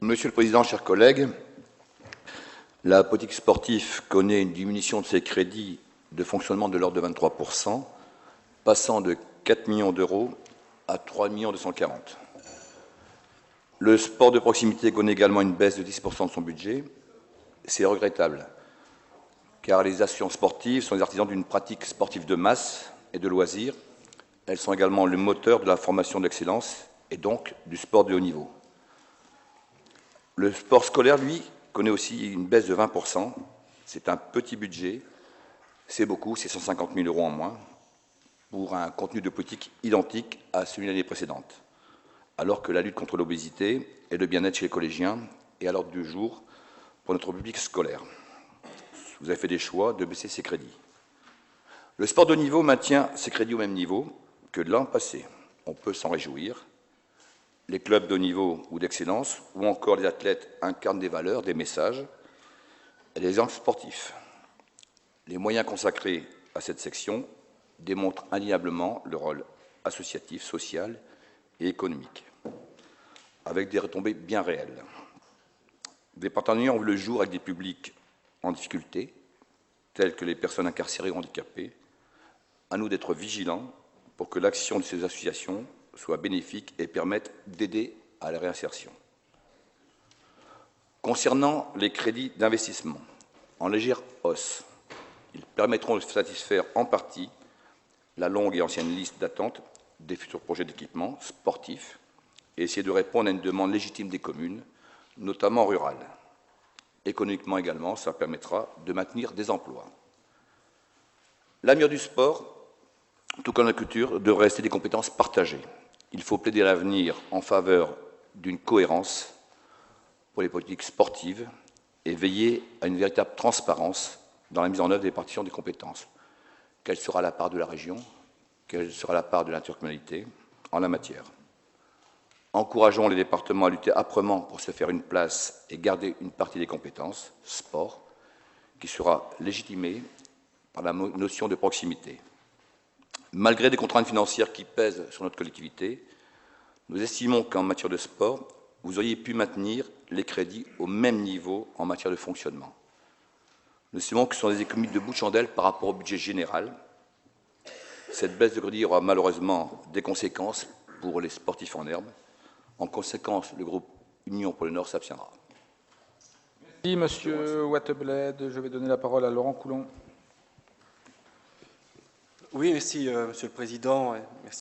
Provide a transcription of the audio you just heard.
Monsieur le Président, chers collègues, la politique sportive connaît une diminution de ses crédits de fonctionnement de l'ordre de 23%, passant de 4 millions d'euros à 3 240 000. Le sport de proximité connaît également une baisse de 10% de son budget. C'est regrettable, car les associations sportives sont les artisans d'une pratique sportive de masse et de loisirs. Elles sont également le moteur de la formation d'excellence et donc du sport de haut niveau. Le sport scolaire, lui, connaît aussi une baisse de 20%. C'est un petit budget, c'est beaucoup, c'est 150 000 € en moins, pour un contenu de politique identique à celui de l'année précédente, alors que la lutte contre l'obésité et le bien-être chez les collégiens est à l'ordre du jour pour notre public scolaire. Vous avez fait des choix de baisser ces crédits. Le sport de haut niveau maintient ses crédits au même niveau que l'an passé. On peut s'en réjouir. Les clubs de haut niveau ou d'excellence, ou encore les athlètes incarnent des valeurs, des messages et des exemples sportifs. Les moyens consacrés à cette section démontrent indéniablement le rôle associatif, social et économique, avec des retombées bien réelles. Des partenaires ont vu le jour avec des publics en difficulté, tels que les personnes incarcérées ou handicapées. À nous d'être vigilants pour que l'action de ces associations soit bénéfique et permette d'aider à la réinsertion. Concernant les crédits d'investissement, en légère hausse, ils permettront de satisfaire en partie la longue et ancienne liste d'attente des futurs projets d'équipement sportifs et essayer de répondre à une demande légitime des communes, notamment rurales. Économiquement également, ça permettra de maintenir des emplois. L'avenir du sport, tout comme la culture, devrait rester des compétences partagées. Il faut plaider à l'avenir en faveur d'une cohérence pour les politiques sportives et veiller à une véritable transparence dans la mise en œuvre des répartitions des compétences. Quelle sera la part de la région? Quelle sera la part de l'intercommunalité en la matière? Encourageons les départements à lutter âprement pour se faire une place et garder une partie des compétences sport qui sera légitimée par la notion de proximité. Malgré des contraintes financières qui pèsent sur notre collectivité, nous estimons qu'en matière de sport, vous auriez pu maintenir les crédits au même niveau en matière de fonctionnement. Nous estimons que ce sont des économies de bout de chandelle par rapport au budget général. Cette baisse de crédit aura malheureusement des conséquences pour les sportifs en herbe. En conséquence, le groupe Union pour le Nord s'abstiendra. Merci, Monsieur Wattebled. Je vais donner la parole à Laurent Coulon. Oui, merci, Monsieur le Président. Merci.